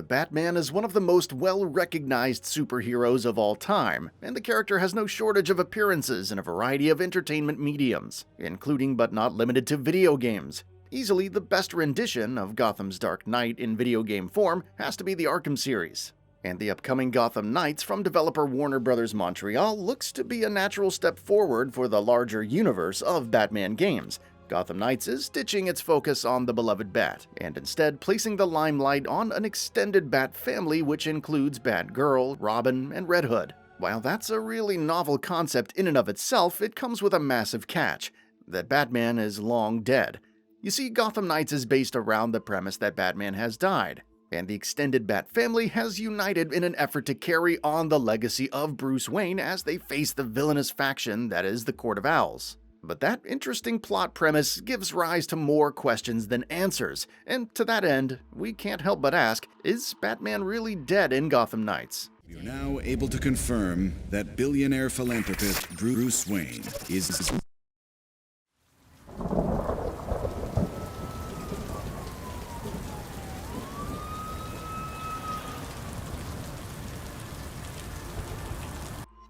The Batman is one of the most well-recognized superheroes of all time, and the character has no shortage of appearances in a variety of entertainment mediums, including but not limited to video games. Easily the best rendition of Gotham's Dark Knight in video game form has to be the Arkham series. And the upcoming Gotham Knights from developer Warner Bros. Montreal looks to be a natural step forward for the larger universe of Batman games. Gotham Knights is ditching its focus on the beloved Bat, and instead placing the limelight on an extended Bat family which includes Batgirl, Robin, and Red Hood. While that's a really novel concept in and of itself, it comes with a massive catch: that Batman is long dead. You see, Gotham Knights is based around the premise that Batman has died, and the extended Bat family has united in an effort to carry on the legacy of Bruce Wayne as they face the villainous faction that is the Court of Owls. But that interesting plot premise gives rise to more questions than answers, and to that end, we can't help but ask, is Batman really dead in Gotham Knights? We are now able to confirm that billionaire philanthropist Bruce Wayne is...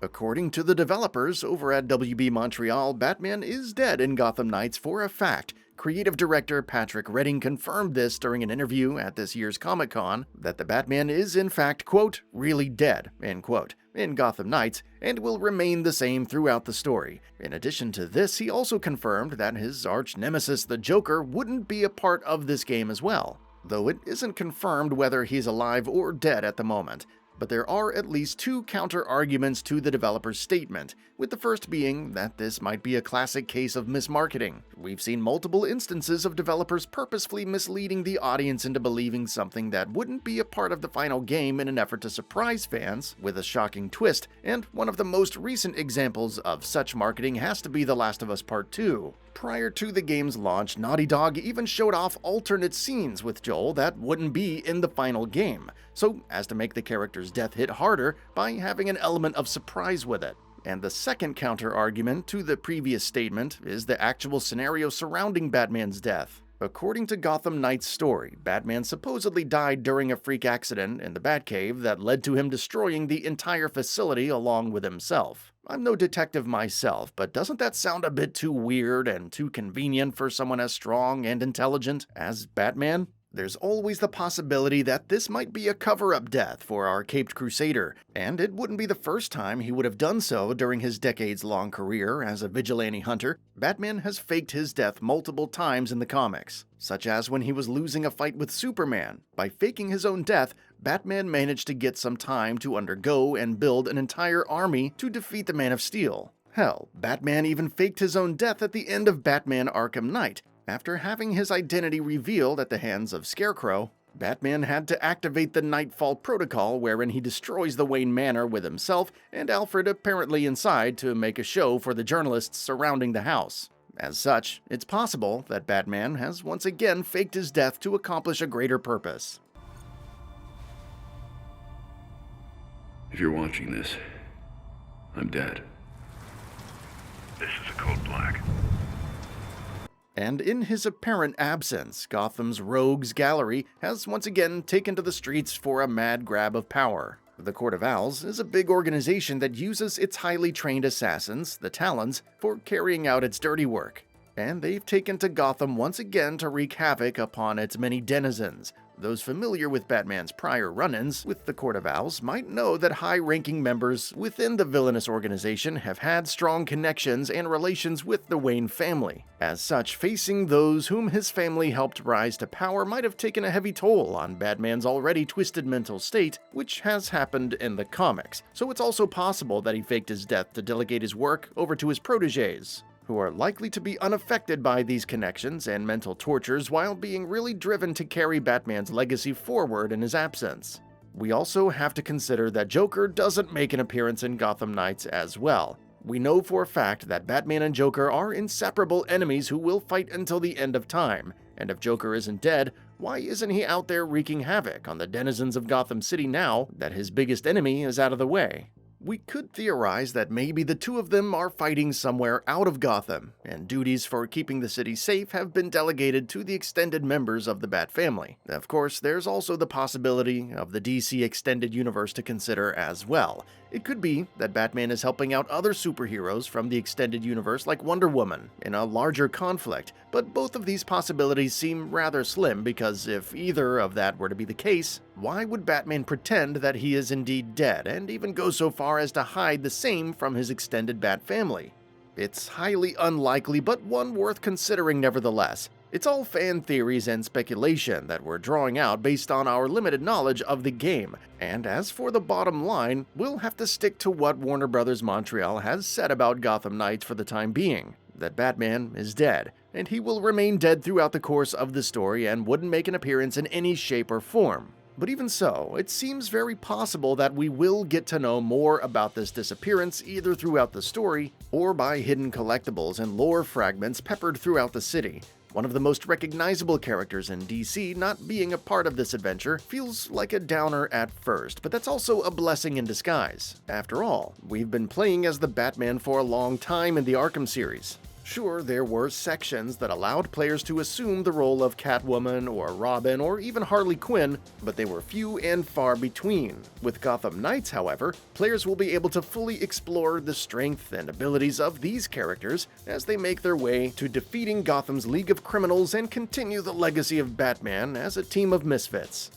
According to the developers over at WB Montreal, Batman is dead in Gotham Knights for a fact. Creative director Patrick Redding confirmed this during an interview at this year's Comic-Con, that the Batman is in fact, quote, really dead, end quote, in Gotham Knights, and will remain the same throughout the story. In addition to this, he also confirmed that his arch-nemesis, the Joker, wouldn't be a part of this game as well, though it isn't confirmed whether he's alive or dead at the moment. But there are at least two counter-arguments to the developer's statement, with the first being that this might be a classic case of mismarketing. We've seen multiple instances of developers purposefully misleading the audience into believing something that wouldn't be a part of the final game in an effort to surprise fans with a shocking twist, and one of the most recent examples of such marketing has to be The Last of Us Part 2. Prior to the game's launch, Naughty Dog even showed off alternate scenes with Joel that wouldn't be in the final game, so as to make the character's death hit harder by having an element of surprise with it. And the second counter-argument to the previous statement is the actual scenario surrounding Batman's death. According to Gotham Knights' story, Batman supposedly died during a freak accident in the Batcave that led to him destroying the entire facility along with himself. I'm no detective myself, but doesn't that sound a bit too weird and too convenient for someone as strong and intelligent as Batman? There's always the possibility that this might be a cover-up death for our Caped Crusader, and it wouldn't be the first time he would have done so during his decades-long career as a vigilante hunter. Batman has faked his death multiple times in the comics, such as when he was losing a fight with Superman. By faking his own death, Batman managed to get some time to undergo and build an entire army to defeat the Man of Steel. Hell, Batman even faked his own death at the end of Batman Arkham Knight. After having his identity revealed at the hands of Scarecrow, Batman had to activate the Nightfall Protocol, wherein he destroys the Wayne Manor with himself and Alfred apparently inside to make a show for the journalists surrounding the house. As such, it's possible that Batman has once again faked his death to accomplish a greater purpose. If you're watching this, I'm dead. This is a code black. And in his apparent absence, Gotham's Rogues Gallery has once again taken to the streets for a mad grab of power. The Court of Owls is a big organization that uses its highly trained assassins, the Talons, for carrying out its dirty work. And they've taken to Gotham once again to wreak havoc upon its many denizens. Those familiar with Batman's prior run-ins with the Court of Owls might know that high-ranking members within the villainous organization have had strong connections and relations with the Wayne family. As such, facing those whom his family helped rise to power might have taken a heavy toll on Batman's already twisted mental state, which has happened in the comics. So it's also possible that he faked his death to delegate his work over to his protégés, who are likely to be unaffected by these connections and mental tortures while being really driven to carry Batman's legacy forward in his absence. We also have to consider that Joker doesn't make an appearance in Gotham Knights as well. We know for a fact that Batman and Joker are inseparable enemies who will fight until the end of time, and if Joker isn't dead, why isn't he out there wreaking havoc on the denizens of Gotham City now that his biggest enemy is out of the way? We could theorize that maybe the two of them are fighting somewhere out of Gotham, and duties for keeping the city safe have been delegated to the extended members of the Bat family. Of course, there's also the possibility of the DC Extended Universe to consider as well. It could be that Batman is helping out other superheroes from the Extended Universe like Wonder Woman in a larger conflict, but both of these possibilities seem rather slim because if either of that were to be the case, why would Batman pretend that he is indeed dead and even go so far as to hide the same from his extended Bat family? It's highly unlikely, but one worth considering nevertheless. It's all fan theories and speculation that we're drawing out based on our limited knowledge of the game, and as for the bottom line, we'll have to stick to what Warner Bros. Montreal has said about Gotham Knights for the time being, that Batman is dead, and he will remain dead throughout the course of the story and wouldn't make an appearance in any shape or form. But even so, it seems very possible that we will get to know more about this disappearance either throughout the story or by hidden collectibles and lore fragments peppered throughout the city. One of the most recognizable characters in DC not being a part of this adventure feels like a downer at first, but that's also a blessing in disguise. After all, we've been playing as the Batman for a long time in the Arkham series. Sure, there were sections that allowed players to assume the role of Catwoman or Robin or even Harley Quinn, but they were few and far between. With Gotham Knights, however, players will be able to fully explore the strength and abilities of these characters as they make their way to defeating Gotham's League of Criminals and continue the legacy of Batman as a team of misfits.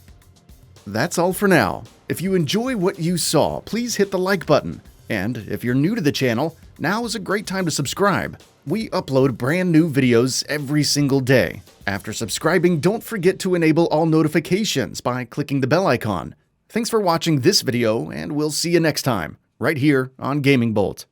That's all for now. If you enjoy what you saw, please hit the like button. And if you're new to the channel, now is a great time to subscribe. We upload brand new videos every single day. After subscribing, don't forget to enable all notifications by clicking the bell icon. Thanks for watching this video, and we'll see you next time, right here on Gaming Bolt.